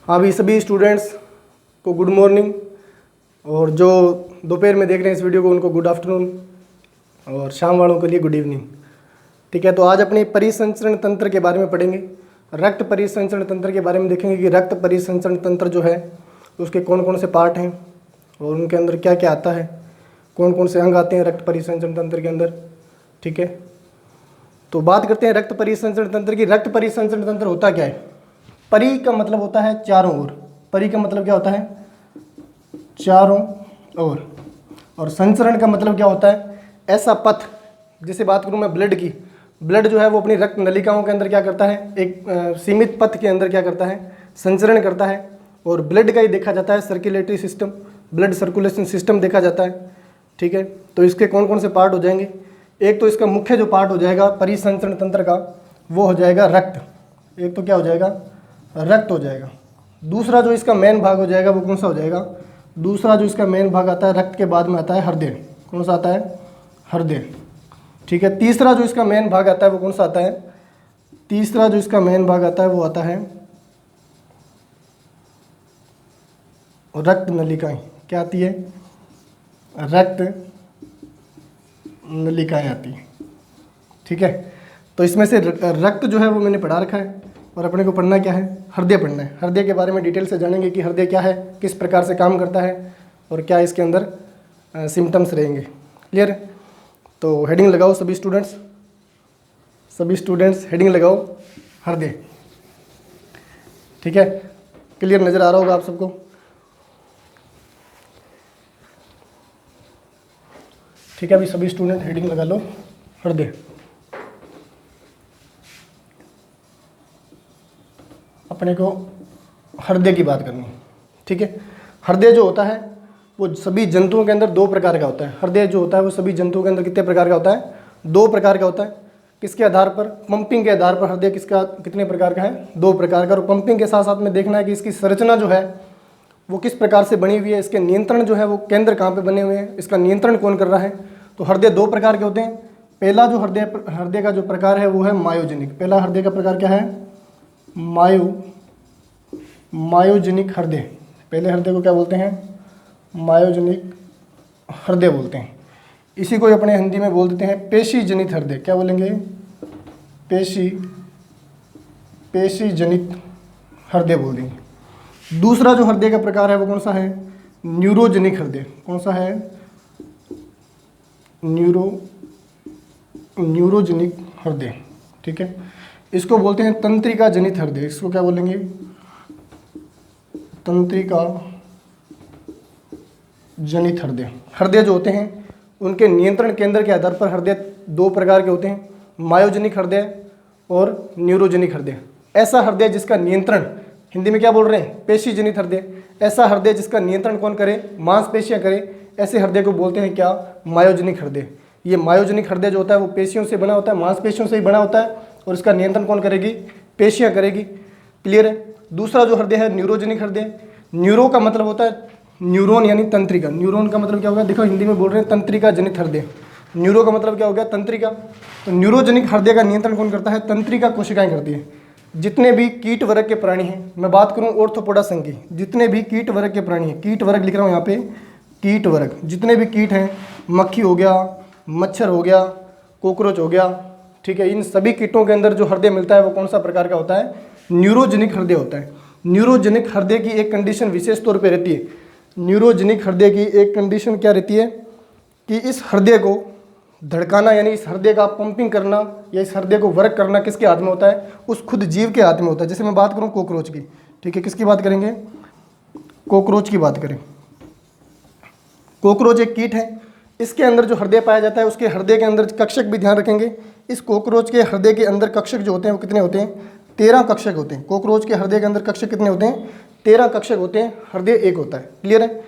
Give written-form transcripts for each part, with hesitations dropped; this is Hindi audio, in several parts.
हाँ भी सभी स्टूडेंट्स को गुड मॉर्निंग, और जो दोपहर में देख रहे हैं इस वीडियो को उनको गुड आफ्टरनून, और शाम वालों के लिए गुड इवनिंग। ठीक है, तो आज अपनी परिसंचरण तंत्र के बारे में पढ़ेंगे। रक्त परिसंचरण तंत्र के बारे में देखेंगे कि रक्त परिसंचरण तंत्र जो है उसके कौन कौन से पार्ट हैं और उनके अंदर क्या क्या आता है, कौन कौन से अंग आते हैं रक्त परिसंचरण तंत्र के अंदर। ठीक है, तो बात करते हैं रक्त परिसंचरण तंत्र की। रक्त परिसंचरण तंत्र होता क्या है? परि का मतलब होता है चारों ओर। परि का मतलब क्या होता है? चारों ओर। और संचरण का मतलब क्या होता है? ऐसा पथ, जैसे बात करूं मैं ब्लड की, ब्लड जो है वो अपनी रक्त नलिकाओं के अंदर क्या करता है, एक सीमित पथ के अंदर क्या करता है, संचरण करता है। और ब्लड का ही देखा जाता है circulatory system, blood circulation system देखा जाता है। ठीक है, तो इसके कौन कौन से पार्ट हो जाएंगे? एक तो इसका मुख्य जो पार्ट हो जाएगा परिसंचरण तंत्र का वो हो जाएगा रक्त। एक तो क्या हो जाएगा? रक्त हो जाएगा। दूसरा जो इसका मेन भाग हो जाएगा वो कौन सा हो जाएगा? दूसरा जो इसका मेन भाग आता है रक्त के बाद में आता है हृदय। कौन सा आता है? हृदय। ठीक है, तीसरा जो इसका मेन भाग आता है वो कौन सा आता है? तीसरा जो इसका मेन भाग आता है वो आता है रक्त नलिकाएं। क्या आती है? रक्त नलिकाएं आती हैं। ठीक है, तो इसमें से रक्त जो है वो मैंने पढ़ा रखा है, और अपने को पढ़ना क्या है? हृदय पढ़ना है। हृदय के बारे में डिटेल से जानेंगे कि हृदय क्या है, किस प्रकार से काम करता है, और क्या इसके अंदर सिम्टम्स रहेंगे। क्लियर? तो हेडिंग लगाओ सभी स्टूडेंट्स, सभी स्टूडेंट्स हेडिंग लगाओ हृदय। ठीक है, क्लियर नज़र आ रहा होगा आप सबको? ठीक है, अभी सभी स्टूडेंट हेडिंग लगा लो हृदय। अपने को हृदय की बात करनी है। ठीक है, हृदय जो होता है वो सभी जंतुओं के अंदर दो प्रकार का होता है। हृदय जो होता है वो सभी जंतुओं के अंदर कितने प्रकार का होता है? दो प्रकार का होता है। किसके आधार पर? पंपिंग के आधार पर हृदय किसका कितने प्रकार का है? दो प्रकार का। और पंपिंग के साथ साथ में देखना है कि इसकी संरचना जो है वो किस प्रकार से बनी हुई है, इसके नियंत्रण जो है वो केंद्र कहाँ पे बने हुए हैं, इसका नियंत्रण कौन कर रहा है। तो हृदय दो प्रकार के होते हैं। पहला जो हृदय का जो प्रकार है वो है मायोजेनिक। पहला हृदय का प्रकार क्या है? मायोजेनिक हृदय। पहले हृदय को क्या बोलते हैं? मायोजेनिक हृदय बोलते हैं। इसी को अपने हिंदी में बोल देते हैं पेशी जनित हृदय। क्या बोलेंगे? पेशी जनित हृदय बोल देंगे। दूसरा जो हृदय का प्रकार है वो कौन सा है? न्यूरोजेनिक हृदय। कौन सा है? न्यूरोजेनिक हृदय। ठीक है, इसको बोलते हैं तंत्रिका जनित हृदय। इसको क्या बोलेंगे? तंत्रिका जनित हृदय। हृदय जो होते हैं उनके नियंत्रण केंद्र के आधार पर हृदय दो प्रकार के होते हैं, मायोजेनिक हृदय और न्यूरोजेनिक हृदय। ऐसा हृदय जिसका नियंत्रण, हिंदी में क्या बोल रहे हैं? पेशी जनित हृदय। ऐसा हृदय जिसका नियंत्रण कौन करे? मांसपेशियां करे। ऐसे हृदय को बोलते हैं क्या? मायोजेनिक हृदय। ये मायोजेनिक हृदय जो होता है वो पेशियों से बना होता है, मांसपेशियों से ही बना होता है, और इसका नियंत्रण कौन करेगी? पेशियां करेगी। क्लियर है? दूसरा जो हृदय है न्यूरोजेनिक हृदय। न्यूरो का मतलब होता है न्यूरॉन यानी तंत्रिका। न्यूरॉन का मतलब क्या होगा? देखो हिंदी में बोल रहे हैं तंत्रिका जनित हृदय। न्यूरो का मतलब क्या हो गया? तंत्रिका। तो न्यूरोजेनिक हृदय का नियंत्रण कौन करता है? तंत्रिका कोशिकाएं करती है। जितने भी कीट वर्ग के प्राणी हैं, मैं बात करूं ऑर्थोपोडा संघ की, जितने भी कीट वर्ग के प्राणी हैं, कीट वर्ग लिख रहा हूं यहाँ पे, कीट वर्ग, जितने भी कीट हैं, मक्खी हो गया, मच्छर हो गया, कॉकरोच हो गया, ठीक है, इन सभी कीटों के अंदर जो हृदय मिलता है वो कौन सा प्रकार का होता है? न्यूरोजेनिक हृदय होता है। न्यूरोजेनिक हृदय की एक कंडीशन विशेष तौर पर रहती है। न्यूरोजेनिक हृदय की एक कंडीशन क्या रहती है कि इस हृदय को धड़काना, यानी इस हृदय का पंपिंग करना या इस हृदय को वर्क करना किसके हाथ में होता है? उस खुद जीव के हाथ में होता है। जैसे मैं बात करूं कॉकरोच की, ठीक है, किसकी बात करेंगे? कॉकरोच की बात करें। कॉकरोच एक कीट है, इसके अंदर जो हृदय पाया जाता है उसके हृदय के अंदर कक्षक भी ध्यान रखेंगे। इस कॉकरोच के हृदय के अंदर कक्षक जो होते हैं वो कितने होते हैं? 13 कक्षक होते हैं। कॉकरोच के हृदय के अंदर कक्षक कितने होते हैं? 13 कक्षक होते हैं, हृदय एक होता है। क्लियर है?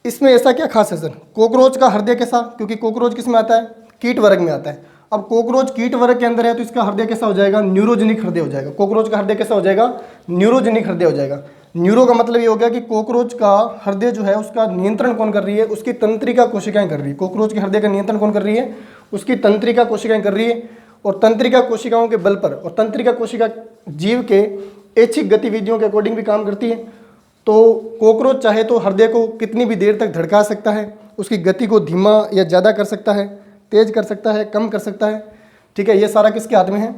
इसमें ऐसा क्या खास है सर? कॉकरोच का हृदय कैसा? क्योंकि कॉकरोच किस में आता है? कीट वर्ग में आता है। अब कॉकरोच कीट वर्ग के अंदर है तो इसका हृदय कैसा हो जाएगा? न्यूरोजेनिक हृदय हो जाएगा। कॉकरोच का हृदय कैसा हो जाएगा? न्यूरोजेनिक हृदय हो जाएगा। न्यूरो का मतलब ये हो गया कि कॉकरोच का हृदय जो है उसका नियंत्रण कौन कर रही है? उसकी तंत्रिका कोशिकाएं कर रही है। कॉकरोच के हृदय का नियंत्रण कौन कर रही है? उसकी तंत्रिका कोशिकाएं कर रही है। और तंत्रिका कोशिकाओं के बल पर, और तंत्रिका कोशिका जीव के ऐच्छिक गतिविधियों के अकॉर्डिंग भी काम करती है। तो कॉकरोच चाहे तो हृदय को कितनी भी देर तक धड़का सकता है, उसकी गति को धीमा या ज़्यादा कर सकता है, तेज कर सकता है, कम कर सकता है। ठीक है, ये सारा किसके हाथ में है?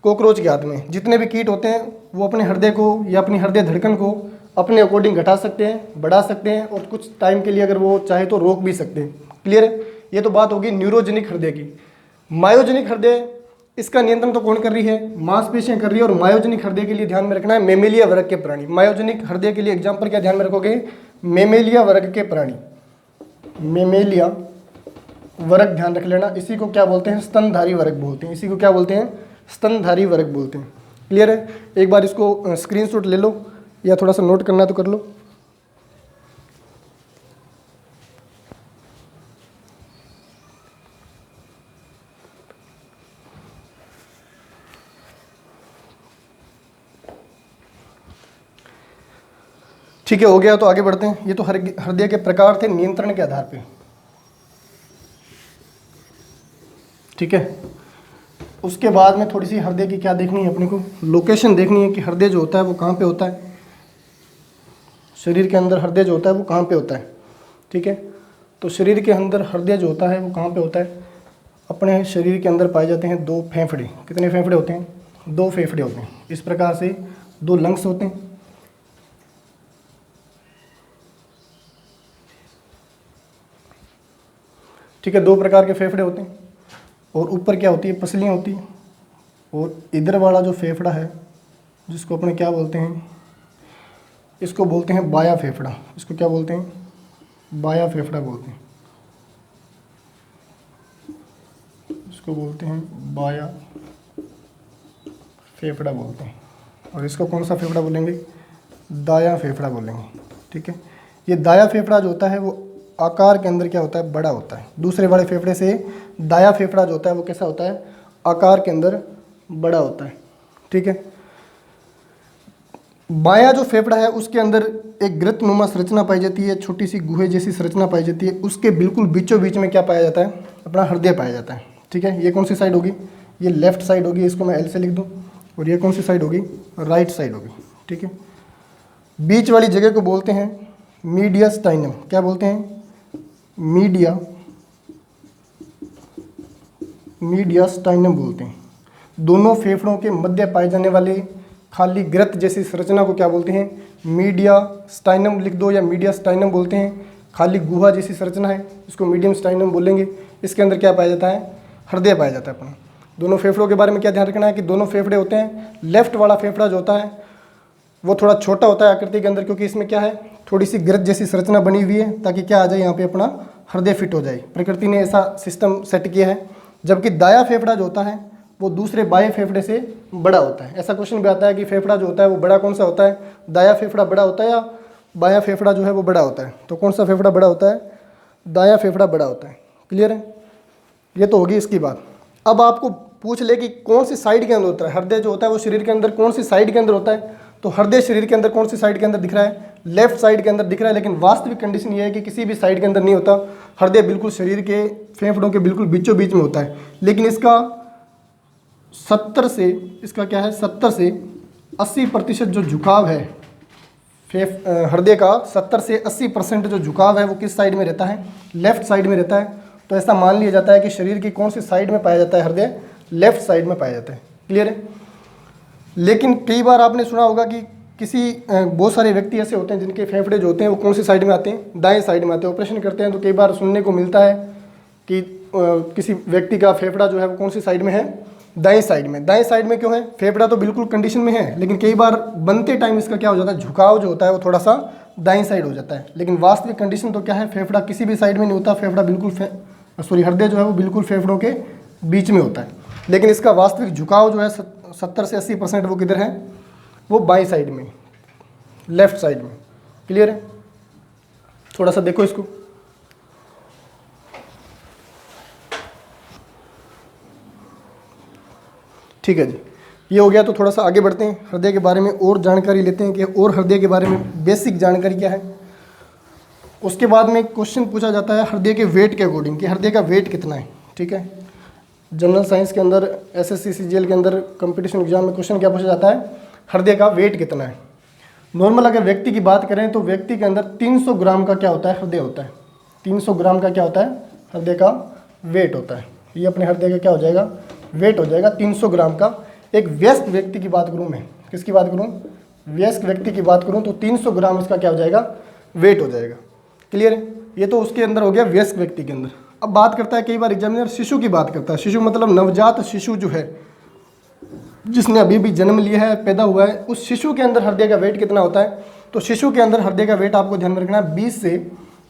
कॉकरोच के हाथ में। जितने भी कीट होते हैं वो अपने हृदय को या अपनी हृदय धड़कन को अपने अकॉर्डिंग घटा सकते हैं, बढ़ा सकते हैं, और कुछ टाइम के लिए अगर वो चाहे तो रोक भी सकते हैं। क्लियर है? ये तो बात होगी न्यूरोजेनिक हृदय की। मायोजेनिक हृदय, इसका नियंत्रण तो कौन कर रही है? मांसपेशियां कर रही है। और मायोजेनिक हृदय के लिए ध्यान में रखना है मेमेलिया वर्ग के प्राणी। मायोजेनिक हृदय के लिए एग्जाम्पल क्या ध्यान में रखोगे? मेमेलिया वर्ग के प्राणी, मेमेलिया वर्ग ध्यान रख लेना। इसी को क्या बोलते हैं? स्तनधारी वर्ग बोलते हैं। इसी को क्या बोलते हैं? स्तनधारी वर्ग बोलते हैं। क्लियर है? एक बार इसको स्क्रीनशॉट ले लो या थोड़ा सा नोट करना तो कर लो। ठीक है, हो गया। तो आगे बढ़ते हैं। ये तो हृदय के प्रकार थे नियंत्रण के आधार पे। ठीक है, उसके बाद में थोड़ी सी हृदय की क्या देखनी है अपने को? लोकेशन देखनी है कि हृदय जो होता है वो कहाँ पे होता है। शरीर के अंदर हृदय जो होता है वो कहाँ पे होता है। ठीक है, तो शरीर के अंदर हृदय जो होता है वो कहाँ पे होता है? अपने शरीर के अंदर पाए जाते हैं दो फेफड़े। कितने फेफड़े होते हैं? दो फेफड़े होते हैं। इस प्रकार से दो लंग्स होते हैं। ठीक है, दो प्रकार के फेफड़े होते हैं। और ऊपर क्या होती है? पसलियाँ होती हैं। और इधर वाला जो फेफड़ा है जिसको अपने क्या बोलते हैं? इसको बोलते हैं बाया फेफड़ा। इसको क्या बोलते हैं? बाया फेफड़ा बोलते हैं। इसको बोलते हैं बाया फेफड़ा बोलते हैं। और इसको कौन सा फेफड़ा बोलेंगे? दाया फेफड़ा बोलेंगे। ठीक है, ये दाया फेफड़ा जो होता है वो आकार के अंदर क्या होता है? बड़ा होता है। दूसरे वाले फेफड़े से दाया फेफड़ा जो होता है वो कैसा होता है? आकार के अंदर बड़ा होता है। ठीक है, बायां जो फेफड़ा है उसके अंदर एक ग्रंथनुमा संरचना पाई जाती है, छोटी सी गुहे जैसी संरचना पाई जाती है। उसके बिल्कुल बीचों बीच में क्या पाया जाता है? अपना हृदय पाया जाता है। ठीक है, ये कौन सी साइड होगी? ये लेफ्ट साइड होगी। इसको मैं एल से लिख दूँ। और ये कौन सी साइड होगी? राइट साइड होगी। ठीक है, बीच वाली जगह को बोलते हैं मीडियास्टाइनम। क्या बोलते हैं? मीडियास्टाइनम बोलते हैं। दोनों फेफड़ों के मध्य पाए जाने वाले खाली ग्रत जैसी संरचना को क्या बोलते हैं? मीडियास्टाइनम लिख दो या मीडियास्टाइनम बोलते हैं। खाली गुहा जैसी संरचना है, इसको मीडियम स्टाइनम बोलेंगे। इसके अंदर क्या पाया जाता है? हृदय पाया जाता है अपना। दोनों फेफड़ों के बारे में क्या ध्यान रखना है कि दोनों फेफड़े होते हैं। लेफ्ट वाला फेफड़ा जो होता है वो थोड़ा छोटा होता है आकृति के अंदर, क्योंकि इसमें क्या है? थोड़ी सी ग्रत जैसी संरचना बनी हुई है, ताकि क्या आ जाए यहाँ पे अपना हृदय फिट हो जाए। प्रकृति ने ऐसा सिस्टम सेट किया है। जबकि दाया फेफड़ा जो होता है वो दूसरे बाएं फेफड़े से बड़ा होता है। ऐसा क्वेश्चन भी आता है कि फेफड़ा जो होता है वो बड़ा कौन सा होता है? दाया फेफड़ा बड़ा होता है या बायां फेफड़ा जो है वो बड़ा होता है? तो कौन सा फेफड़ा बड़ा होता है? दाया फेफड़ा बड़ा होता है। क्लियर है? ये तो होगी इसकी बात। अब आपको पूछ ले कि कौन सी साइड के अंदर होता है हृदय जो होता है वो शरीर के अंदर कौन सी साइड के अंदर होता है? तो हृदय शरीर के अंदर कौन सी साइड के अंदर दिख रहा है? लेफ्ट साइड के अंदर दिख रहा है। लेकिन वास्तविक कंडीशन ये है कि किसी भी साइड के अंदर नहीं होता। हृदय बिल्कुल शरीर के फेफड़ों के बिल्कुल बीचों बीच में होता है। लेकिन इसका 70 से इसका क्या है 70 से 80% जो झुकाव है हृदय का 70 से 80% जो झुकाव है वो किस साइड में रहता है? लेफ्ट साइड में रहता है। तो ऐसा मान लिया जाता है कि शरीर की कौन सी साइड में पाया जाता है? हृदय लेफ्ट साइड में पाया जाता है। क्लियर है? लेकिन कई बार आपने सुना होगा कि बहुत सारे व्यक्ति ऐसे होते हैं जिनके फेफड़े जो होते हैं वो कौन सी साइड में आते हैं? दाएं साइड में आते हैं। ऑपरेशन करते हैं तो कई बार सुनने को मिलता है कि किसी व्यक्ति का फेफड़ा जो है वो कौन सी साइड में है? दाएं साइड में। दाएं साइड में क्यों है? फेफड़ा तो बिल्कुल कंडीशन में है, लेकिन कई बार बनते टाइम इसका क्या हो जाता है? झुकाव जो होता है वो थोड़ा सा दाएं साइड हो जाता है। लेकिन वास्तविक कंडीशन तो क्या है? फेफड़ा किसी भी साइड में नहीं होता। फेफड़ा बिल्कुल हृदय जो है वो बिल्कुल फेफड़ों के बीच में होता है। लेकिन इसका वास्तविक झुकाव जो है 70 से 80% वो किधर है? वो बाई साइड में, लेफ्ट साइड में। क्लियर है? थोड़ा सा देखो इसको। ठीक है जी, ये हो गया। तो थोड़ा सा आगे बढ़ते हैं, हृदय के बारे में और जानकारी लेते हैं कि और हृदय के बारे में बेसिक जानकारी क्या है। उसके बाद में क्वेश्चन पूछा जाता है हृदय के वेट के अकॉर्डिंग कि हृदय का वेट कितना है। ठीक है, जनरल साइंस के अंदर SSC CGL के अंदर कंपटीशन एग्जाम में क्वेश्चन क्या पूछा जाता है? हृदय का वेट कितना है। नॉर्मल अगर व्यक्ति की बात करें तो व्यक्ति के अंदर 300 ग्राम का क्या होता है, हृदय होता है। 300 ग्राम का क्या होता है, हृदय का वेट होता है। ये अपने हृदय का क्या हो जाएगा, वेट हो जाएगा 300 ग्राम का। एक वयस्क व्यक्ति की बात करूं, मैं किसकी बात करूं, वयस्क व्यक्ति की बात करूं तो 300 ग्राम इसका क्या हो जाएगा, वेट हो जाएगा। क्लियर है, ये तो उसके अंदर हो गया वयस्क व्यक्ति के अंदर। अब बात करता है कई बार एग्जामिनर शिशु की बात करता है। शिशु मतलब नवजात शिशु जो है, जिसने अभी भी जन्म लिया है, पैदा हुआ है, उस शिशु के अंदर हृदय का वेट कितना होता है। तो शिशु के अंदर हृदय का वेट आपको ध्यान में रखना है 20 से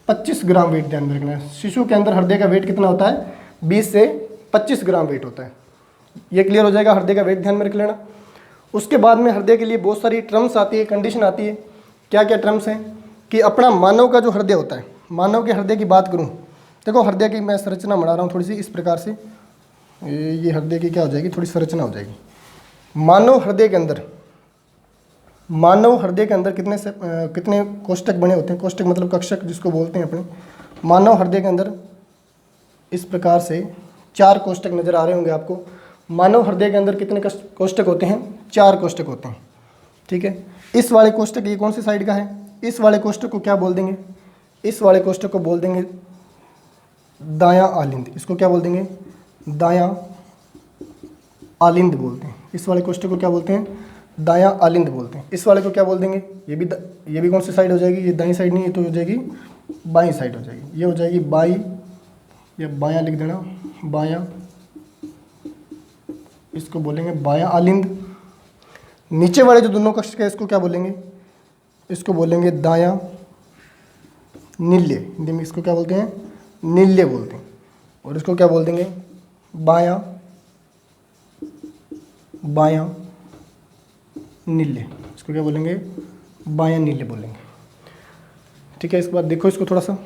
25 ग्राम वेट ध्यान में रखना है। शिशु के अंदर हृदय का वेट कितना होता है, 20 से 25 ग्राम वेट होता है। ये क्लियर हो जाएगा, हृदय का वेट ध्यान में रख लेना। उसके बाद में हृदय के लिए बहुत सारी टर्म्स आती है, कंडीशन आती है। क्या क्या टर्म्स हैं कि अपना मानव का जो हृदय होता है, मानव के हृदय की बात करूँ, देखो हृदय की मैं संरचना बना रहा हूँ थोड़ी सी इस प्रकार से। ये हृदय की क्या हो जाएगी, थोड़ी संरचना हो जाएगी। मानव हृदय के अंदर, मानव हृदय के अंदर कितने कोष्ठक बने होते हैं, कोष्ठक मतलब कक्षक जिसको बोलते हैं अपने। मानव हृदय के अंदर इस प्रकार से 4 कोष्ठक नजर आ रहे होंगे आपको। मानव हृदय के अंदर कितने कोष्ठक होते हैं, 4 कोष्ठक होते हैं। ठीक है, इस वाले कोष्ठक ये कौन सी साइड का है, इस वाले कोष्ठक को क्या बोल देंगे, इस वाले कोष्ठक को बोल देंगे दायां आलिंद। इसको क्या बोल देंगे, दायां आलिंद बोलते हैं। इस वाले कोष्ठक को क्या बोलते हैं, दायां आलिंद बोलते हैं। इस वाले को क्या बोल देंगे, ये भी कौन सी साइड हो जाएगी, ये दाईं साइड नहीं, ये तो हो जाएगी बाईं साइड हो जाएगी। ये हो जाएगी बाई या बायां लिख देना, बायां, इसको बोलेंगे बायां आलिंद। नीचे वाले जो दोनों कक्ष है इसको क्या बोलेंगे, इसको बोलेंगे दायां नील्य। हिंदी में इसको क्या बोलते हैं, नील्य बोलते हैं। और इसको क्या बोल देंगे, बायां बायां नील्य। इसको क्या बोलेंगे, बायां नील्य बोलेंगे। ठीक है, इसके बाद देखो इसको थोड़ा सा,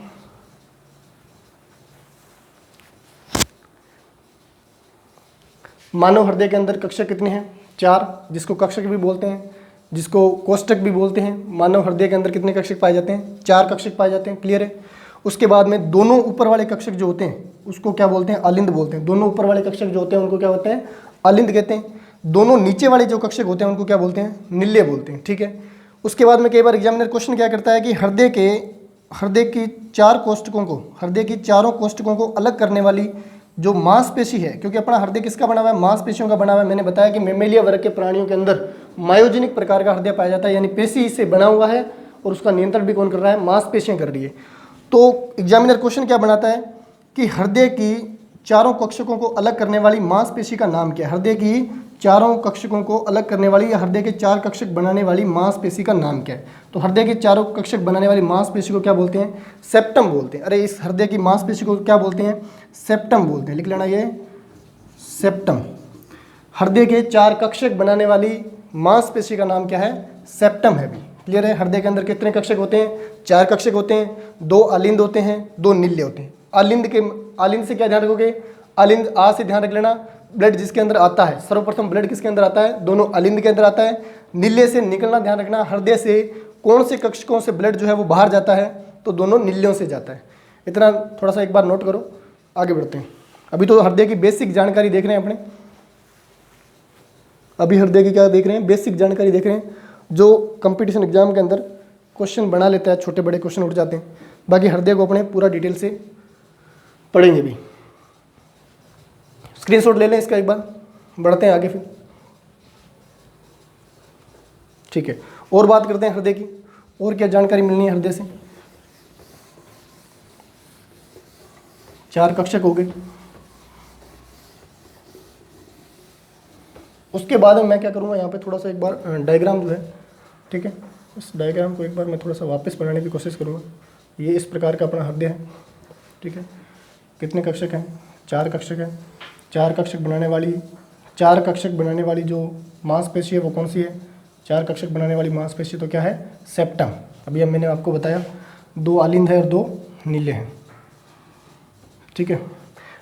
मानव हृदय के अंदर कक्षक कितने हैं, 4, जिसको कक्षक भी बोलते हैं, जिसको कोष्ठक भी बोलते हैं। मानव हृदय के अंदर कितने कक्षक पाए जाते हैं, 4 कक्षक पाए जाते हैं। क्लियर है। उसके बाद में दोनों ऊपर वाले कक्षक जो होते हैं उसको क्या बोलते हैं, अलिंद बोलते हैं। दोनों ऊपर वाले कक्षक जो होते हैं उनको क्या बोलते हैं, अलिंद कहते हैं। दोनों नीचे वाले जो कक्षक होते हैं उनको क्या बोलते हैं, नील्य बोलते हैं। ठीक है, उसके बाद में कई बार एग्जामिनर क्वेश्चन क्या करता है कि हृदय की 4 कोष्ठकों को, हृदय की चारों कोष्ठकों को अलग करने वाली जो मांसपेशी है, क्योंकि अपना हृदय किसका बना हुआ है, मांसपेशियों का बना हुआ है। मैंने बताया कि मेमेलिया वर्ग के प्राणियों के अंदर मायोजेनिक प्रकार का हृदय पाया जाता है, यानी पेशी से बना हुआ है और उसका नियंत्रण भी कौन कर रहा है, मांसपेशियां कर रही है। तो एग्जामिनर क्वेश्चन क्या बनाता है कि हृदय की चारों कक्षकों को अलग करने वाली मांसपेशी का नाम क्या है। हृदय की चारों कक्षकों को अलग करने वाली या हृदय के 4 कक्षक बनाने वाली मांसपेशी का नाम क्या है। तो हृदय के चारों कक्षक बनाने वाली मांसपेशी को क्या बोलते हैं, सेप्टम बोलते हैं। अरे इस हृदय की मांसपेशी को क्या बोलते हैं, सेप्टम बोलते हैं। लिख लेना ये सेप्टम। हृदय के 4 कक्षक बनाने वाली मांसपेशी का नाम क्या है, सेप्टम है भी। क्लियर है। हृदय के अंदर कितने कक्षक होते हैं, 4 कक्षक होते हैं, 2 अलिंद होते हैं, 2 नील्य होते हैं। अलिंद से क्या ध्यान रखोगे, अलिंद आ से ध्यान रख लेना, ब्लड जिसके अंदर आता है, सर्वप्रथम ब्लड किसके अंदर आता है, दोनों अलिंद के अंदर आता है। नील्य से निकलना ध्यान रखना, हृदय से कौन से कक्षकों से ब्लड जो है वो बाहर जाता है, तो दोनों नील्यों से जाता है। इतना थोड़ा सा एक बार नोट करो, आगे बढ़ते हैं। अभी तो हृदय की बेसिक जानकारी देख रहे हैं अपने, अभी हृदय की क्या देख रहे हैं, बेसिक जानकारी देख रहे हैं। जो कंपटीशन एग्जाम के अंदर क्वेश्चन बना लेता है, छोटे बड़े क्वेश्चन उठ जाते हैं। बाकी हृदय को अपने पूरा डिटेल से पढ़ेंगे भी। स्क्रीनशॉट ले लें इसका एक बार, बढ़ते हैं आगे फिर। ठीक है, और बात करते हैं हृदय की, और क्या जानकारी मिलनी है हृदय से। 4 कक्षक हो गए। उसके बाद में मैं क्या करूँगा, यहाँ पे थोड़ा सा एक बार डायग्राम जो है, ठीक है, इस डायग्राम को एक बार मैं थोड़ा सा वापस बनाने की कोशिश करूँगा। ये इस प्रकार का अपना हृदय है। ठीक है, कितने कक्षक हैं, 4 कक्षक हैं। 4 कक्षक बनाने वाली जो मांसपेशी है वो कौन सी है, 4 कक्षक बनाने वाली मांसपेशी तो क्या है, सेप्टम। अभी अब मैंने आपको बताया 2 अलिंद है और 2 नील्य हैं। ठीक है,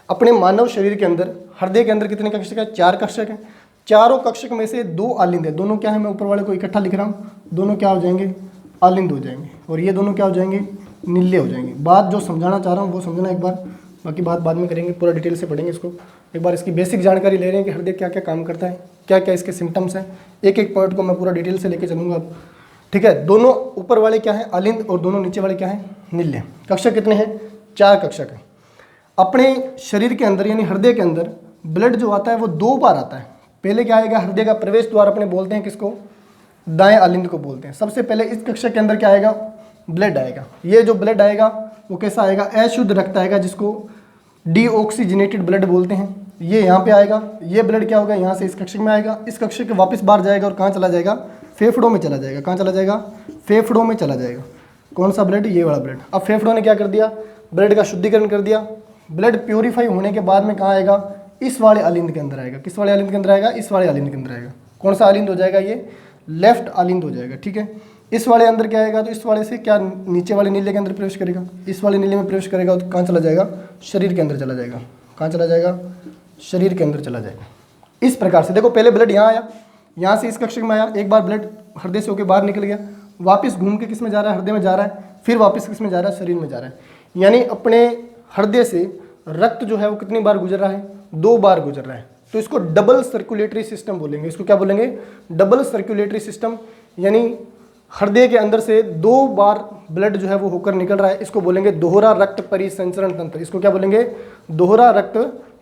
अपने मानव शरीर के अंदर हृदय के अंदर कितने कक्षक है, 4 कक्षक हैं। चारों कक्षक में से 2 अलिंद है। दोनों क्या है, मैं ऊपर वाले को इकट्ठा लिख रहा हूँ, दोनों क्या हो जाएंगे, अलिंद हो जाएंगे, और ये दोनों क्या हो जाएंगे, नील्य हो जाएंगे। बात जो समझाना चाह रहा हूँ वो समझना एक बार, बाकी बात बाद में करेंगे, पूरा डिटेल से पढ़ेंगे इसको। एक बार इसकी बेसिक जानकारी ले रहे हैं कि हृदय क्या क्या काम करता है। क्या क्या इसके सिम्टम्स हैं, एक एक पॉइंट को मैं पूरा डिटेल से लेके चलूँगा अब, ठीक है। दोनों ऊपर वाले क्या हैं, अलिंद, और दोनों नीचे वाले क्या हैं, निल्य। कक्षक कितने हैं, 4 कक्षक हैं। अपने शरीर के अंदर यानी हृदय के अंदर ब्लड जो आता है वो 2 बार आता है। पहले क्या आएगा, हृदय का प्रवेश द्वार अपने बोलते हैं किसको, दाएं अलिंद को बोलते हैं। सबसे पहले इस कक्षक के अंदर क्या आएगा, ब्लड आएगा। ये जो ब्लड आएगा वो कैसा आएगा, अशुद्ध रक्त आएगा, जिसको डीऑक्सीजनेटेड ब्लड बोलते हैं। ये यहाँ पे आएगा, ये ब्लड क्या होगा, यहाँ से इस कक्षक में आएगा, इस कक्षक के वापस बाहर जाएगा और कहाँ चला जाएगा, फेफड़ों में चला जाएगा। कहाँ चला जाएगा, फेफड़ों में चला जाएगा। कौन सा ब्लड, ये वाला ब्लड। अब फेफड़ों ने क्या कर दिया, ब्लड का शुद्धिकरण कर दिया। ब्लड प्योरीफाई होने के बाद में कहाँ आएगा, इस वाले अलिंद के अंदर आएगा। किस वाले अलिंद के अंदर आएगा, इस वाले अलिंद के अंदर आएगा। कौन सा अलिंद हो जाएगा, ये लेफ्ट अलिंद हो जाएगा, ठीक है। इस वाले अंदर क्या आएगा, तो इस वाले से क्या नीचे वाले नीले के अंदर प्रवेश करेगा, इस वाले नीले में प्रवेश करेगा तो कहाँ चला जाएगा, शरीर के अंदर चला जाएगा। कहाँ चला जाएगा, शरीर के अंदर चला जाएगा। इस प्रकार से देखो, पहले ब्लड यहाँ आया, यहाँ से इस कक्षक में आया, एक बार ब्लड हृदय से होकर बाहर निकल गया, वापस घूम के किस में जा रहा है, हृदय में जा रहा है, फिर वापस किस में जा रहा है, शरीर में जा रहा है। यानी अपने हृदय से रक्त जो है वो कितनी बार गुजर रहा है, 2 बार गुजर रहा है। तो इसको डबल सर्कुलेटरी सिस्टम बोलेंगे। इसको क्या बोलेंगे, डबल सर्कुलेटरी सिस्टम। यानी हृदय के अंदर से 2 बार ब्लड जो है वो होकर निकल रहा है, इसको बोलेंगे दोहरा रक्त परिसंचरण तंत्र। इसको क्या बोलेंगे, दोहरा रक्त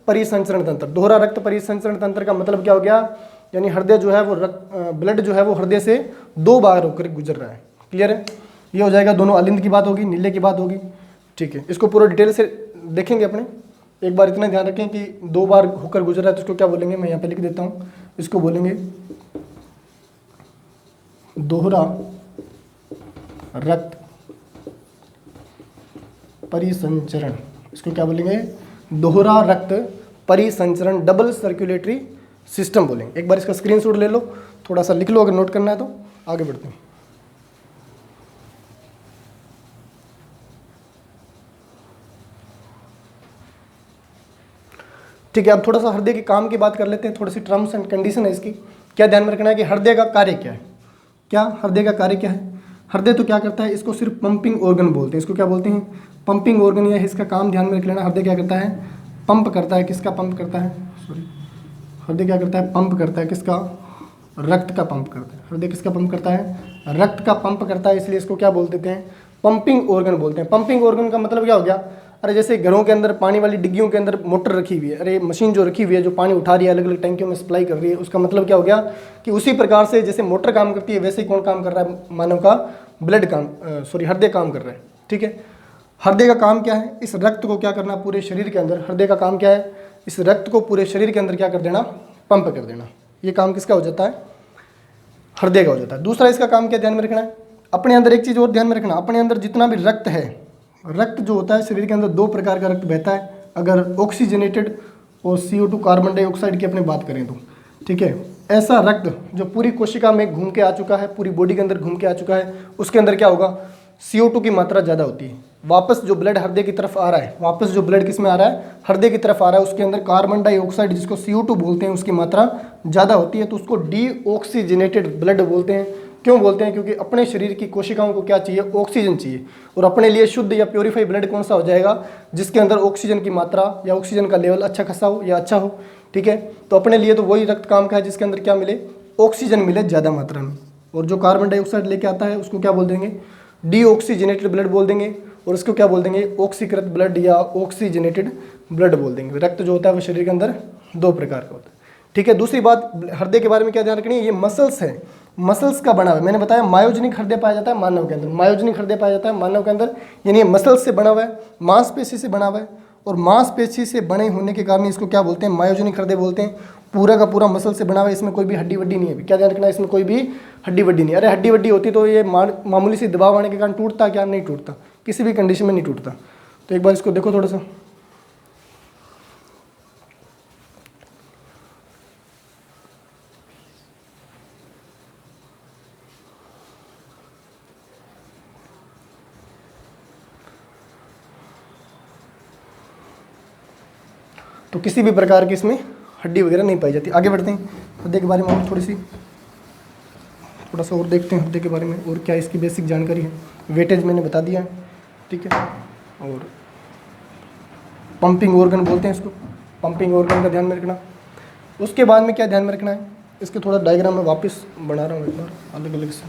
परिसंचरण तंत्र। दोहरा रक्त परिसंचरण तंत्र का मतलब क्या हो गया, यानी हृदय जो है वो ब्लड जो है वो हृदय से 2 बार होकर गुजर रहा है। क्लियर है, ये हो जाएगा। दोनों अलिंद की बात होगी, नीले की बात होगी, ठीक है। इसको पूरा डिटेल से देखेंगे अपने। एक बार इतना ध्यान रखें कि 2 बार होकर गुजर रहा है तो इसको क्या बोलेंगे, मैं यहाँ पे लिख देता हूँ। इसको बोलेंगे दोहरा रक्त परिसंचरण। इसको क्या बोलेंगे, दोहरा रक्त परिसंचरण, डबल सर्कुलेटरी सिस्टम बोलेंगे। एक बार इसका स्क्रीनशॉट ले लो, थोड़ा सा लिख लो अगर नोट करना है तो। आगे बढ़ते हैं। ठीक है, अब थोड़ा सा हृदय के काम की बात कर लेते हैं। थोड़ी सी टर्म्स एंड कंडीशन है इसकी। क्या ध्यान में रखना है कि हृदय का कार्य क्या है, क्या हृदय का कार्य क्या है। हृदय तो क्या करता है, इसको सिर्फ पंपिंग ऑर्गन बोलते हैं। इसको क्या बोलते हैं, पंपिंग ऑर्गन। या इसका काम ध्यान में रख लेना, हृदय क्या करता है, पंप करता है। किसका पंप करता है, सॉरी, हृदय क्या करता है, पंप करता है। किसका, रक्त का पंप करता है। हृदय किसका पंप करता है, रक्त का पंप करता है, इसलिए इसको क्या बोल देते हैं, पंपिंग ऑर्गन बोलते हैं। पंपिंग ऑर्गन का मतलब क्या हो गया, अरे जैसे घरों के अंदर पानी वाली डिग्गियों के अंदर मोटर रखी हुई है, अरे मशीन जो रखी हुई है जो पानी उठा रही है, अलग अलग टैंकियों में सप्लाई कर रही है, उसका मतलब क्या हो गया कि उसी प्रकार से जैसे मोटर काम करती है वैसे ही कौन काम कर रहा है, मानव का ब्लड काम, सॉरी हृदय काम कर रहा है। ठीक है, हृदय का काम क्या है, इस रक्त को क्या करना पूरे शरीर के अंदर, हृदय का काम क्या है, इस रक्त को पूरे शरीर के अंदर क्या कर देना, पंप कर देना। ये काम किसका हो जाता है, हृदय का हो जाता है। दूसरा इसका काम क्या ध्यान में रखना है, अपने अंदर एक चीज़ और ध्यान में रखना, अपने अंदर जितना भी रक्त है, रक्त जो होता है शरीर के अंदर 2 प्रकार का रक्त बहता है, अगर ऑक्सीजनेटेड और CO2 कार्बन डाइऑक्साइड की अपने बात करें तो। ठीक है, ऐसा रक्त जो पूरी कोशिका में घूम के आ चुका है, पूरी बॉडी के अंदर घूम के आ चुका है, उसके अंदर क्या होगा, CO2 की मात्रा ज़्यादा होती है। वापस जो ब्लड हृदय की तरफ आ रहा है, वापस जो ब्लड किस में आ रहा है, हृदय की तरफ आ रहा है, उसके अंदर कार्बन डाइऑक्साइड जिसको CO2 बोलते हैं उसकी मात्रा ज़्यादा होती है, तो उसको डीऑक्सीजनेटेड ब्लड बोलते हैं। क्यों बोलते हैं, क्योंकि अपने शरीर की कोशिकाओं को क्या चाहिए, ऑक्सीजन चाहिए, और अपने लिए शुद्ध या प्योरीफाई ब्लड कौन सा हो जाएगा, जिसके अंदर ऑक्सीजन की मात्रा या ऑक्सीजन का लेवल अच्छा खासा हो या अच्छा हो। ठीक है, तो अपने लिए तो वही रक्त काम का है जिसके अंदर क्या मिले, ऑक्सीजन मिले ज़्यादा मात्रा में, और जो कार्बन डाइऑक्साइड लेके आता है उसको क्या बोल देंगे, डीऑक्सीजनेटेड ब्लड बोल देंगे, और उसको क्या बोल देंगे, ऑक्सीकृत ब्लड या ऑक्सीजनेटेड ब्लड बोल देंगे। रक्त जो होता है वो शरीर के अंदर 2 प्रकार का होता है। ठीक है, दूसरी बात हृदय के बारे में क्या ध्यान रखनी है, ये मसल्स है, मसल्स का बना हुआ है। मैंने बताया मायोजेनिक हृदय पाया जाता है मानव के अंदर, मायोजेनिक हृदय पाया जाता है मानव के अंदर, यानी ये मसल्स से बना हुआ है, मांसपेशी से बना हुआ है, और मांसपेशी से बने होने के कारण इसको क्या बोलते हैं, मायोजेनिक हृदय बोलते हैं। पूरा का पूरा मसल से बना हुआ है, इसमें कोई भी हड्डी वड्डी नहीं है। क्या ध्यान रखना है, इसमें कोई भी हड्डी वड्डी नहीं है। अरे हड्डी वड्डी होती तो ये मामूली सी दबाव आने के कारण टूटता, क्या नहीं टूटता, किसी भी कंडीशन में नहीं टूटता। तो एक बार इसको देखो थोड़ा सा, तो किसी भी प्रकार की इसमें हड्डी वगैरह नहीं पाई जाती। आगे बढ़ते हैं, हृदय के बारे में और थोड़ा सा और देखते हैं हृदय के बारे में, और क्या इसकी बेसिक जानकारी है। वेटेज मैंने बता दिया है, ठीक है, और पंपिंग ऑर्गन बोलते हैं इसको, पंपिंग ऑर्गन का ध्यान में रखना। उसके बाद में क्या ध्यान में रखना है, इसके थोड़ा डायग्राम मैं वापस बना रहा हूँ एक बार अलग अलग से,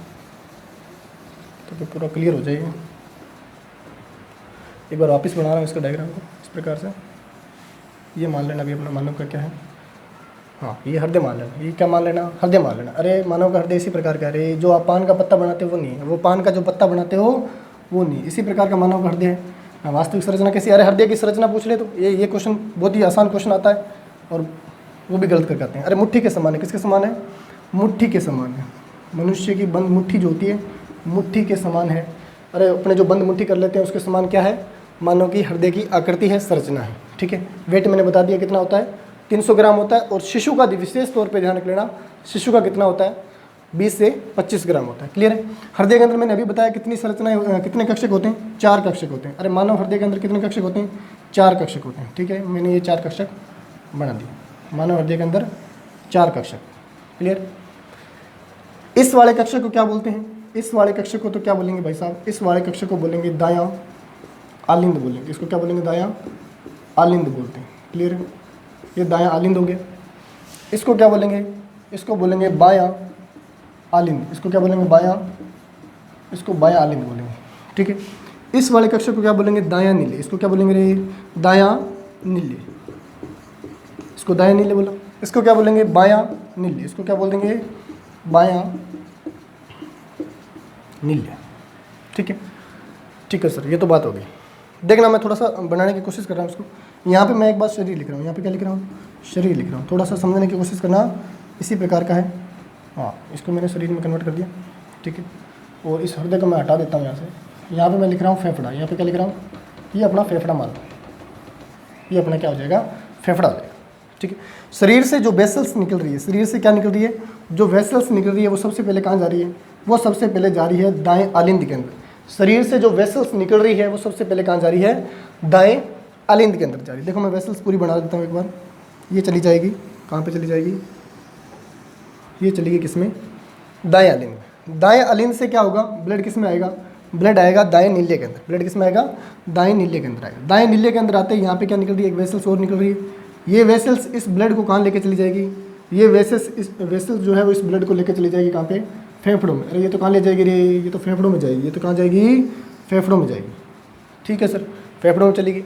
तो फिर पूरा क्लियर हो जाएगा। एक बार वापस बना रहा हूँ इसका डायग्राम को इस प्रकार से। ये मान लेना अभी अपना मानव का क्या है, हाँ ये हृदय मान लेना, ये क्या मान लेना, हृदय मान लेना। अरे मानव का हृदय इसी प्रकार का, अरे जो आप पान का पत्ता बनाते हो वो नहीं है, वो पान का जो पत्ता बनाते हो वो नहीं, इसी प्रकार का मानव का हृदय है। वास्तविक संरचना कैसी, अरे हृदय की संरचना पूछ ले तो ये क्वेश्चन बहुत ही आसान क्वेश्चन आता है और वो भी गलत करके आते हैं। अरे मुट्ठी के समान है, किसके समान है, मुट्ठी के समान है। मनुष्य की बंद मुट्ठी जो होती है मुट्ठी के समान है। अरे अपने जो बंद मुट्ठी कर लेते हैं उसके समान क्या है, मानव की हृदय की आकृति है, संरचना है। ठीक है, वेट मैंने बता दिया कितना होता है, 300 ग्राम होता है। और शिशु का विशेष तौर पे ध्यान रख लेना, शिशु का कितना होता है, 20 से 25 ग्राम होता है। क्लियर है। हृदय के अंदर मैंने अभी बताया कितनी संरचनाएं, कितने कक्षक होते हैं, 4 कक्षक होते हैं। अरे मानव हृदय के अंदर कितने कक्षक होते हैं, 4 कक्षक होते हैं। ठीक है, मैंने ये 4 कक्षक बना दिए। मानव हृदय के अंदर 4 कक्षक। क्लियर। इस वाले कक्षक को क्या बोलते हैं, इस वाले कक्षक को तो क्या बोलेंगे भाई साहब, इस वाले कक्षक को बोलेंगे दायां आलिंद बोलेंगे। इसको क्या बोलेंगे, दायां आलिंद बोलते हैं। क्लियर है, ये दायां आलिंद हो गया। इसको क्या बोलेंगे, इसको बोलेंगे बायां आलिंद। इसको क्या बोलेंगे, बायां, इसको बायां आलिंद बोलेंगे। ठीक है, इस वाले कक्षक को क्या बोलेंगे, दायां नीले। इसको क्या बोलेंगे रे, दायां नीले। इसको दायां नीले बोला। इसको क्या बोलेंगे, बायां नीले। इसको क्या बोल देंगे, बायां नीले। ठीक है, ठीक है सर, ये तो बात हो गई। देखना मैं थोड़ा सा बनाने की कोशिश कर रहा हूँ इसको। यहाँ पे मैं एक बार शरीर लिख रहा हूँ, यहाँ पे क्या लिख रहा हूँ, शरीर लिख रहा हूँ। थोड़ा सा समझने की कोशिश करना, इसी प्रकार का है। हाँ, इसको मैंने शरीर में कन्वर्ट कर दिया। ठीक है, और इस हृदय को मैं हटा देता हूँ यहाँ से। यहाँ पे मैं लिख रहा हूँ फेफड़ा। यहाँ पे क्या लिख रहा हूँ, ये अपना फेफड़ा मान लो, ये अपना क्या हो जाएगा, फेफड़ा हो जाएगा। ठीक है, शरीर से जो वेसल्स निकल रही है, शरीर से क्या निकल रही है, जो वेसल्स निकल रही है वो सबसे पहले कहाँ जा रही है, वो सबसे पहले जा रही है दाएं आलिंद के अंदर। शरीर से जो वेसल्स निकल रही है वो सबसे पहले कहाँ जा रही है, दाएं आलिंद के अंदर जा रही है। देखो मैं वेसल्स पूरी बना देता हूँ एक बार। ये चली जाएगी, कहाँ पे चली जाएगी, ये चलेगी किसमें, दाएं आलिंद में। दाएं आलिंद से क्या होगा, ब्लड किस में आएगा, ब्लड आएगा दाएं नीले के अंदर। ब्लड किस में आएगा, दाएं नीले के अंदर आएगा। दाएं नीले के अंदर आते ही यहाँ पे क्या निकल रही है, एक वेसल्स और निकल रही है। ये वेसल्स इस ब्लड को कहाँ लेके चली जाएगी, ये वेसल्स जो है वो इस ब्लड को लेकर चली जाएगी कहाँ पे, फेफड़ों में। अरे ये तो कहाँ ले जाएगी रे, ये तो फेफड़ों में जाएगी। ये तो कहाँ जाएगी, फेफड़ों में जाएगी। ठीक है सर, फेफड़ों में चलेगी।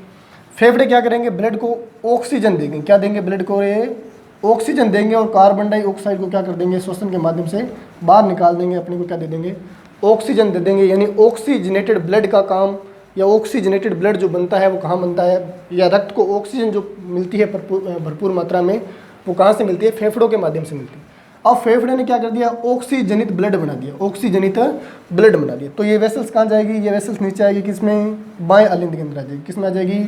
फेफड़े क्या करेंगे, ब्लड को ऑक्सीजन देंगे। क्या देंगे, ब्लड को रे ऑक्सीजन देंगे, और कार्बन डाइऑक्साइड को क्या कर देंगे, श्वसन के माध्यम से बाहर निकाल देंगे। अपने को क्या दे देंगे, ऑक्सीजन दे देंगे। यानी ऑक्सीजनेटेड ब्लड का काम, या ऑक्सीजनेटेड ब्लड जो बनता है वो कहाँ बनता है, या रक्त को ऑक्सीजन जो मिलती है भरपूर मात्रा में, वो कहाँ से मिलती है, फेफड़ों के माध्यम से मिलती है। अब फेफड़े ने क्या कर दिया, ऑक्सीजनित ब्लड बना दिया, ऑक्सीजनित ब्लड बना दिया। तो ये वेसल्स कहाँ जाएगी, ये वेसल्स नीचे आएगी किसमें, बाएं आलिंद के अंदर आ जाएगी। किसमें आ जाएगी,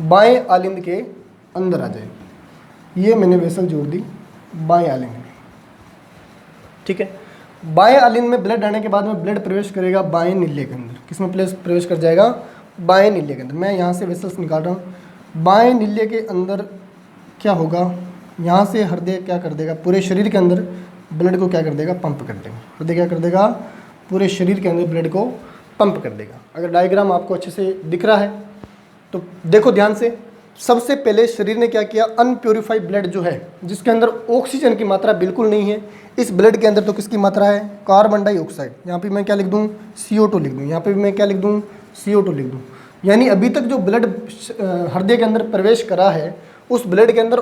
बाएं आलिंद के अंदर आ जाएगी। ये मैंने वेसल जोड़ दी बाएं आलिंद में। ठीक है, बाएं आलिंद में ब्लड आने के बाद में ब्लड प्रवेश करेगा बाएं नीले के अंदर। किसमें प्रवेश कर जाएगा, बाएं नीले के अंदर। मैं यहाँ से वेसल्स निकाल रहा हूँ। बाएं नीले के अंदर क्या होगा, यहाँ से हृदय क्या कर देगा, पूरे शरीर के अंदर ब्लड को क्या कर देगा, पंप कर देगा। हृदय क्या कर देगा, पूरे शरीर के अंदर ब्लड को पंप कर देगा। अगर डायग्राम आपको अच्छे से दिख रहा है तो देखो ध्यान से। सबसे पहले शरीर ने क्या किया, अनप्योरीफाइड ब्लड जो है, जिसके अंदर ऑक्सीजन की मात्रा बिल्कुल नहीं है, इस ब्लड के अंदर तो किसकी मात्रा है, कार्बन डाइऑक्साइड। यहाँ पे मैं क्या लिख दूँ, CO2 लिख दूँ। यहाँ पे भी मैं क्या लिख दूँ, CO2 लिख दूँ। यानी अभी तक जो ब्लड हृदय के अंदर प्रवेश करा है, उस ब्लड के अंदर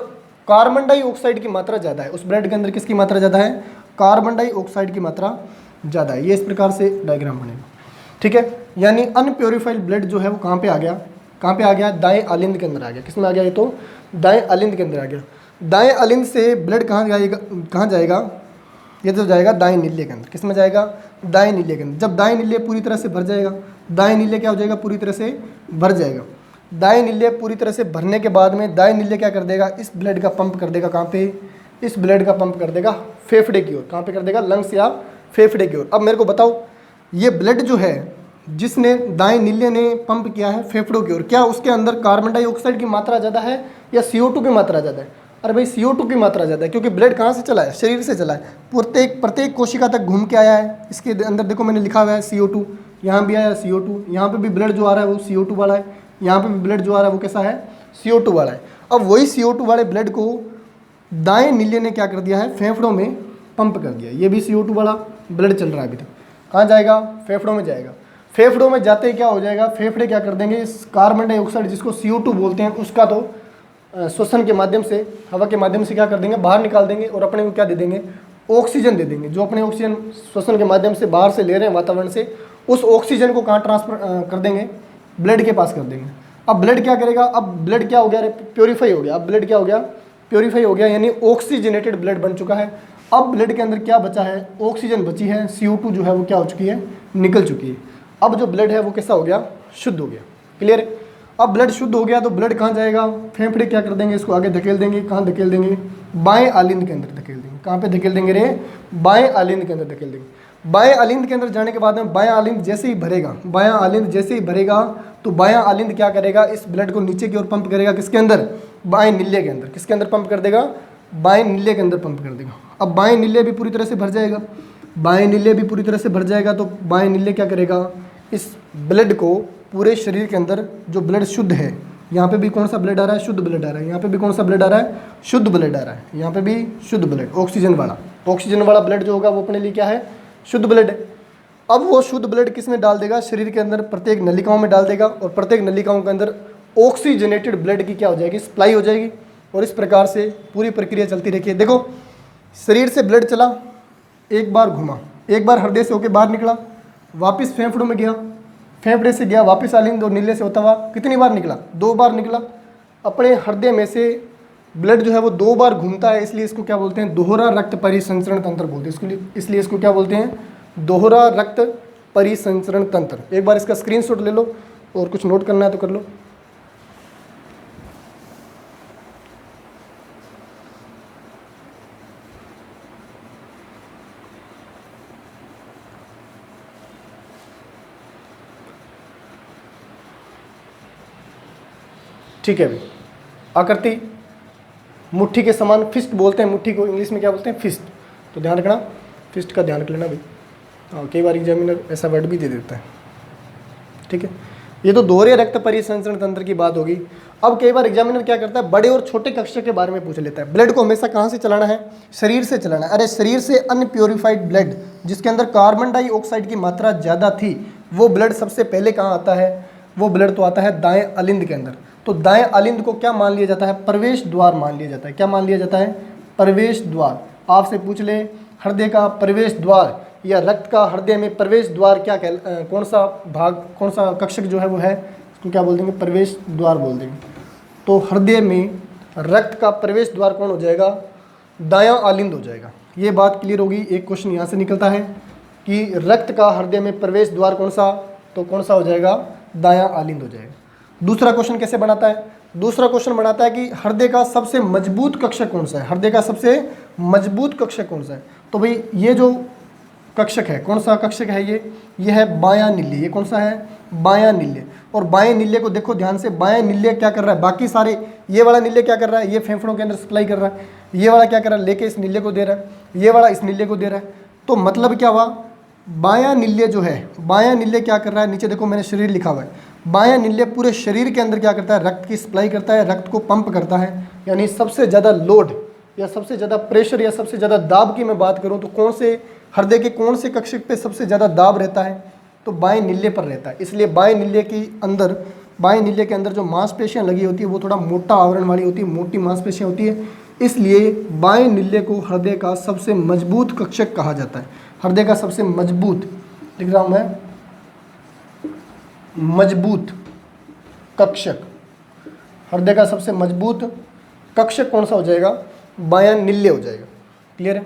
कार्बन डाइऑक्साइड की मात्रा ज़्यादा है। उस ब्लड के अंदर किसकी मात्रा ज़्यादा है, कार्बन डाइऑक्साइड की मात्रा ज़्यादा है। ये इस प्रकार से डायग्राम बनेगा। ठीक है, यानी अनप्योरीफाइड ब्लड जो है वो कहाँ पे आ गया, कहाँ पे आ गया, दाएं आलिंद के अंदर आ गया। किस में आ गया, ये तो दाएं आलिंद के अंदर आ गया। दाएं आलिंद से ब्लड कहाँ जाएगा, कहाँ जाएगा, ये तो जाएगा दाएं नीले के अंदर। किस में जाएगा, दाएं नीले के अंदर। जब दाएं नीले पूरी तरह से भर जाएगा, दाएं नीले क्या हो जाएगा, पूरी तरह से भर जाएगा। दाएं नीले पूरी तरह से भरने के बाद में दाएं नीले क्या कर देगा, इस ब्लड का पंप कर देगा। कहाँ पे, इस ब्लड का पंप कर देगा फेफड़े की ओर। कहाँ पे कर देगा, लंग्स या फेफड़े की ओर। अब मेरे को बताओ, ये ब्लड जो है जिसने दाएं नीले ने पंप किया है फेफड़ों की ओर, क्या उसके अंदर कार्बन डाइऑक्साइड की मात्रा ज़्यादा है या CO2 की मात्रा ज़्यादा है? अरे भाई CO2 की मात्रा ज़्यादा है, क्योंकि ब्लड कहाँ से चला है, शरीर से चला है। प्रत्येक कोशिका तक घूम के आया है। इसके अंदर देखो मैंने लिखा हुआ है CO2, यहाँ भी आया CO2, यहाँ पे भी ब्लड जो आ रहा है वो CO2 वाला है, यहाँ पे भी ब्लड जो आ रहा है वो कैसा है, CO2 वाला है। अब वही CO2 वाले ब्लड को दाएं नीले ने क्या कर दिया है, फेफड़ों में पंप कर दिया, ये भी CO2 वाला ब्लड चल रहा है अभी तक। कहाँ जाएगा? फेफड़ों में जाएगा। फेफड़ों में जाते ही क्या हो जाएगा, फेफड़े क्या कर देंगे, इस कार्बन डाइऑक्साइड जिसको CO2 बोलते हैं उसका तो श्वसन के माध्यम से, हवा के माध्यम से क्या कर देंगे, बाहर निकाल देंगे और अपने को क्या दे देंगे, ऑक्सीजन दे देंगे। जो अपने ऑक्सीजन श्वसन के माध्यम से बाहर से ले रहे हैं वातावरण से, उस ऑक्सीजन को कहाँ ट्रांसफर कर देंगे, ब्लड के पास कर देंगे। अब ब्लड क्या करेगा, अब ब्लड क्या हो गया, प्योरीफाई हो गया। अब ब्लड क्या हो गया, प्योरीफाई हो गया, यानी ऑक्सीजनेटेड ब्लड बन चुका है। अब ब्लड के अंदर क्या बचा है, ऑक्सीजन बची है, CO2 जो है वो क्या हो चुकी है, निकल चुकी है। अब जो ब्लड है वो कैसा हो गया, शुद्ध हो गया। क्लियर है? अब ब्लड शुद्ध हो गया तो ब्लड कहाँ जाएगा, फेफड़े क्या कर देंगे, इसको आगे धकेल देंगे। कहाँ धकेल देंगे, बाएं आलिंद के अंदर धकेल देंगे। कहाँ पे धकेल देंगे रे, बाएं आलिंद के अंदर धकेल देंगे। बाएं आलिंद के अंदर जाने के बाद में बायां आलिंद जैसे ही भरेगा, बायां आलिंद जैसे ही भरेगा तो बायां आलिंद क्या करेगा, इस ब्लड को नीचे की ओर पंप करेगा। किसके अंदर, बाएं नीले के अंदर। किसके अंदर पंप कर देगा, बाएं नीले के अंदर पंप कर देगा। अब बाएं नीले भी पूरी तरह से भर जाएगा, बाएं नीले भी पूरी तरह से भर जाएगा तो बाएं नीले क्या करेगा, इस ब्लड को पूरे शरीर के अंदर, जो ब्लड शुद्ध है, यहाँ पे भी कौन सा ब्लड आ रहा है, शुद्ध ब्लड आ रहा है। यहाँ पे भी कौन सा ब्लड आ रहा है, शुद्ध ब्लड आ रहा है। यहाँ पे भी शुद्ध ब्लड, ऑक्सीजन वाला ब्लड जो होगा वो अपने लिए क्या है, शुद्ध ब्लड है। अब वो शुद्ध ब्लड किस में डाल देगा, शरीर के अंदर प्रत्येक नलिकाओं में डाल देगा और प्रत्येक नलिकाओं के अंदर ऑक्सीजनेटेड ब्लड की क्या हो जाएगी, सप्लाई हो जाएगी। और इस प्रकार से पूरी प्रक्रिया चलती रही। देखो, शरीर से ब्लड चला, एक बार घुमा, एक बार हृदय से होकर बाहर निकला, वापस फेफड़ों में गया, फेफड़े से गया वापस आलिंद और नीले से होता हुआ कितनी बार निकला, 2 बार निकला। अपने हृदय में से ब्लड जो है वो 2 बार घूमता है, इसलिए इसको क्या बोलते हैं, दोहरा रक्त परिसंचरण तंत्र बोलते हैं। इसलिए इसको क्या बोलते हैं, दोहरा रक्त परिसंचरण तंत्र। एक बार इसका स्क्रीनशॉट ले लो और कुछ नोट करना है तो कर लो। ठीक है भाई, आकृति मुट्ठी के समान, फिस्ट बोलते हैं मुट्ठी को, इंग्लिश में क्या बोलते हैं, फिस्ट। तो ध्यान रखना, फिस्ट का ध्यान रख लेना भाई। हाँ, कई बार एग्जामिनर ऐसा वर्ड भी दे देता है। ठीक है, ये तो दोहरे रक्त परिसंचरण तंत्र की बात होगी। अब कई बार एग्जामिनर क्या करता है, बड़े और छोटे कक्षक के बारे में पूछ लेता है। ब्लड को हमेशा कहाँ से चलाना है, शरीर से चलाना है। अरे शरीर से अनप्योरीफाइड ब्लड, जिसके अंदर कार्बन डाइऑक्साइड की मात्रा ज़्यादा थी, वो ब्लड सबसे पहले कहाँ आता है, वो ब्लड तो आता है दाएं अलिंद के अंदर। तो दाएं अलिंद को क्या मान लिया जाता है, प्रवेश द्वार मान लिया जाता है। क्या मान लिया जाता है, प्रवेश द्वार। आपसे पूछ ले, हृदय का प्रवेश द्वार या रक्त का हृदय में प्रवेश द्वार क्या कौन सा भाग, कौन सा कक्षक जो है वो है, इसको क्या बोल देंगे, प्रवेश द्वार बोल देंगे। तो हृदय में रक्त का प्रवेश द्वार कौन हो जाएगा, दायां आलिंद हो जाएगा। ये बात क्लियर होगी। एक क्वेश्चन यहाँ से निकलता है कि रक्त का हृदय में प्रवेश द्वार कौन सा, तो कौन सा हो जाएगा, दायां आलिंद हो जाएगा। दूसरा क्वेश्चन कैसे बनाता है, दूसरा क्वेश्चन बनाता है कि हृदय का सबसे मजबूत कक्षक कौन सा है, हृदय का सबसे मजबूत कक्षक कौन सा है। तो भाई ये जो कक्षक है, कौन सा कक्षक है ये है बायां नील्य। ये कौन सा है, बायां नील्य। और बाएं नील्य को देखो ध्यान से, बाएं नील्य क्या कर रहा है, बाकी सारे, ये वाला नील्य क्या कर रहा है, ये फेफड़ों के अंदर सप्लाई कर रहा है। ये वाला क्या कर रहा है, लेके इस नील्य को दे रहा है, ये वाला इस नील्य को दे रहा है। तो मतलब क्या हुआ, बायां नील्य जो है, बायां नील्य क्या कर रहा है, नीचे देखो मैंने शरीर लिखा हुआ है, बायां नील्य पूरे शरीर के अंदर क्या करता है, रक्त की सप्लाई करता है, रक्त को पंप करता है। यानी सबसे ज़्यादा लोड या सबसे ज़्यादा प्रेशर या सबसे ज़्यादा दाब की मैं बात करूं तो कौन से हृदय के कौन से कक्षक पे सबसे ज़्यादा दाब रहता है, तो बाएं नील्य पर रहता है। इसलिए बाएं नील्य के अंदर, बाएं नील्य के अंदर जो मांसपेशियां लगी होती है वो थोड़ा मोटा आवरण वाली होती है, मोटी मांसपेशियां होती है। इसलिए बाएं नील्य को हृदय का सबसे मजबूत कक्षक कहा जाता है। हृदय का सबसे मजबूत, लिख रहा हूँ मैं, मजबूत कक्षक, हृदय का सबसे मजबूत कक्षक कौन सा हो जाएगा, बायां नील्य हो जाएगा। क्लियर है,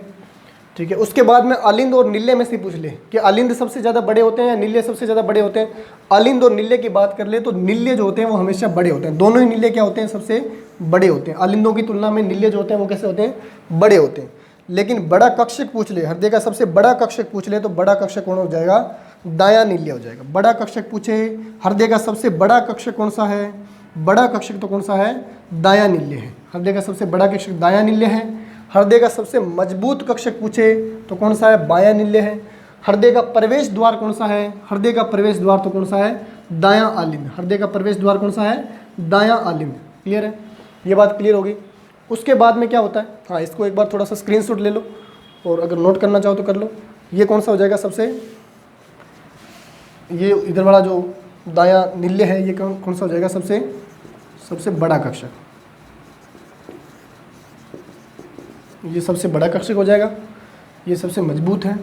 ठीक है। उसके बाद में अलिंद और नील्य में से पूछ ले कि अलिंद सबसे ज़्यादा बड़े होते हैं या नील्य सबसे ज़्यादा बड़े होते हैं। अलिंद और नील्य की बात कर ले तो नील्य जो होते हैं वो हमेशा बड़े होते हैं। दोनों ही नील्य क्या होते हैं, सबसे बड़े होते हैं। अलिंदों की तुलना में नील्य जो होते हैं वो कैसे होते हैं, बड़े होते हैं। लेकिन बड़ा कक्षक पूछ ले, हृदय का सबसे बड़ा कक्षक पूछ ले तो बड़ा कक्षक कौन हो जाएगा, दायां नील्य हो जाएगा। बड़ा कक्षक पूछे, हृदय का सबसे बड़ा कक्षक कौन सा है, बड़ा कक्षक तो कौन सा है, दायां नील्य है। हृदय का सबसे बड़ा कक्षक दायां नील्य है। हृदय का सबसे मजबूत कक्षक पूछे तो कौन सा है, बायां नील्य है। हृदय का प्रवेश द्वार कौन सा है, हृदय का प्रवेश द्वार तो कौन सा है, दायां आलिंद। हृदय का प्रवेश द्वार कौन सा है, दायां आलिंद। क्लियर है, ये बात क्लियर होगी। उसके बाद में क्या होता है, हाँ इसको एक बार थोड़ा सा स्क्रीनशॉट ले लो और अगर नोट करना चाहो तो कर लो। ये कौन सा हो जाएगा सबसे, ये इधर वाला जो दायां नीले है ये कौन सा हो जाएगा सबसे बड़ा कक्षक। ये सबसे बड़ा कक्षक हो जाएगा, ये सबसे मजबूत है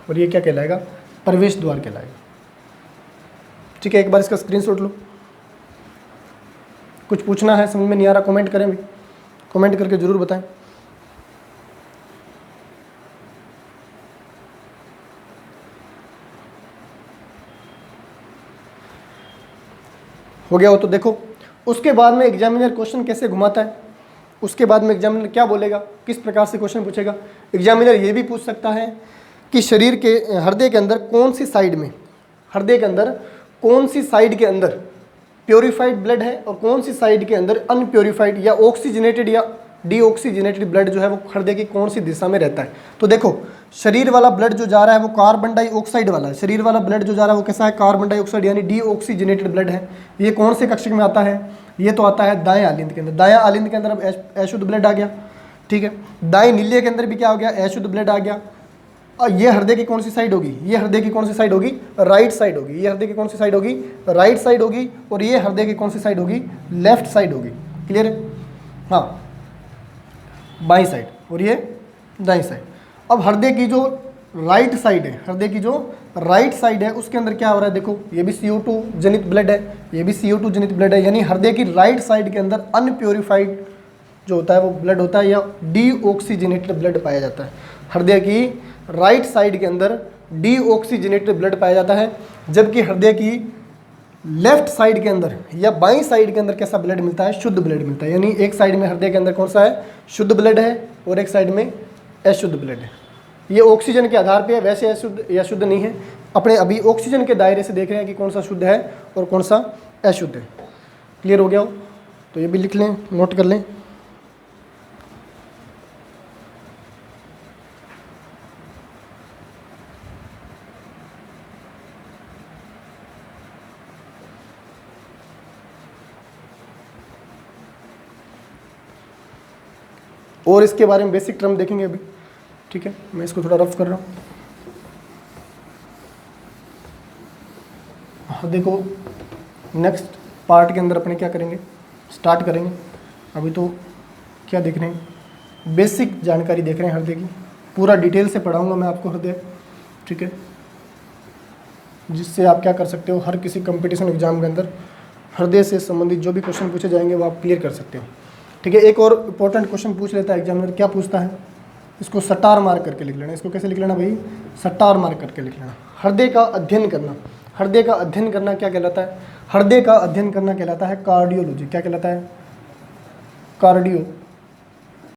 और ये क्या कहलाएगा, प्रवेश द्वार कहलाएगा। ठीक है, एक बार इसका स्क्रीनशॉट लो। कुछ पूछना है, समझ में नहीं आ रहा, कमेंट करें भी, कमेंट करके ज़रूर बताएं। हो गया हो तो देखो। उसके बाद में एग्जामिनर क्वेश्चन कैसे घुमाता है, उसके बाद में एग्जामिनर क्या बोलेगा, किस प्रकार से क्वेश्चन पूछेगा। एग्जामिनर ये भी पूछ सकता है कि शरीर के हृदय के अंदर कौन सी साइड में, हृदय के अंदर कौन सी साइड के अंदर प्योरीफाइड ब्लड है और कौन सी साइड के अंदर अनप्योरीफाइड या ऑक्सीजनेटेड या डीऑक्सीजनेटेड ब्लड जो है वो हृदय की कौन सी दिशा में रहता है। तो देखो, शरीर वाला ब्लड जो जा रहा है वो कार्बन डाइऑक्साइड वाला है, शरीर वाला ब्लड जो जा रहा है वो कैसा है, कार्बन डाइऑक्साइड यानी डीऑक्सीजनेटेड ब्लड है। ये कौन से कक्षक में आता है, ये तो आता है दाएं आलिंद के अंदर। दायां आलिंद के अंदर अब अशुद्ध ब्लड आ गया। ठीक है, दाएं नीले के अंदर भी क्या हो गया, अशुद्ध ब्लड आ गया। और ये हृदय की कौन सी साइड होगी, ये हृदय की कौन सी साइड होगी, राइट साइड होगी। ये हृदय की कौन सी साइड होगी, राइट साइड होगी। और ये हृदय की कौन सी साइड होगी, लेफ्ट साइड होगी। क्लियर है, हाँ, बाईं साइड और ये दाईं साइड। अब हृदय की जो राइट साइड है, हृदय की जो राइट साइड है उसके अंदर क्या हो रहा है, देखो ये भी CO2 जनित ब्लड है, ये भी CO2 जनित ब्लड है। यानी हृदय की राइट साइड के अंदर अनप्योरीफाइड जो होता है वो ब्लड होता है या डीऑक्सीजनेटेड ब्लड पाया जाता है। हृदय की राइट साइड के अंदर डीऑक्सीजनेटेड ब्लड पाया जाता है, जबकि हृदय की लेफ्ट साइड के अंदर या बाईं साइड के अंदर कैसा ब्लड मिलता है, शुद्ध ब्लड मिलता है। यानी एक साइड में हृदय के अंदर कौन सा है, शुद्ध ब्लड है और एक साइड में अशुद्ध ब्लड है। ये ऑक्सीजन के आधार पे है, वैसे अशुद्ध या शुद्ध नहीं है। अपने अभी ऑक्सीजन के दायरे से देख रहे हैं कि कौन सा शुद्ध है और कौन सा अशुद्ध है। क्लियर हो गया हो तो ये भी लिख लें, नोट कर लें। और इसके बारे में बेसिक टर्म देखेंगे अभी। ठीक है, मैं इसको थोड़ा रफ कर रहा हूँ। हाँ देखो, नेक्स्ट पार्ट के अंदर अपने क्या करेंगे, स्टार्ट करेंगे। अभी तो क्या देख रहे हैं, बेसिक जानकारी देख रहे हैं हृदय की। पूरा डिटेल से पढ़ाऊँगा मैं आपको हृदय, ठीक है, जिससे आप क्या कर सकते हो, हर किसी कंपटीशन एग्जाम के अंदर हृदय से संबंधित जो भी क्वेश्चन पूछे जाएंगे वो आप क्लियर कर सकते हो। ठीक है, एक और इम्पोर्टेंट क्वेश्चन पूछ लेता है एग्जामिनर। क्या पूछता है, इसको सटार मार्क करके लिख लेना। इसको कैसे लिख लेना भाई, सटार मार्क करके लिख लेना। हृदय का अध्ययन करना, हृदय का अध्ययन करना क्या कहलाता है, हृदय का अध्ययन करना कहलाता है कार्डियोलॉजी। क्या कहलाता है, कार्डियो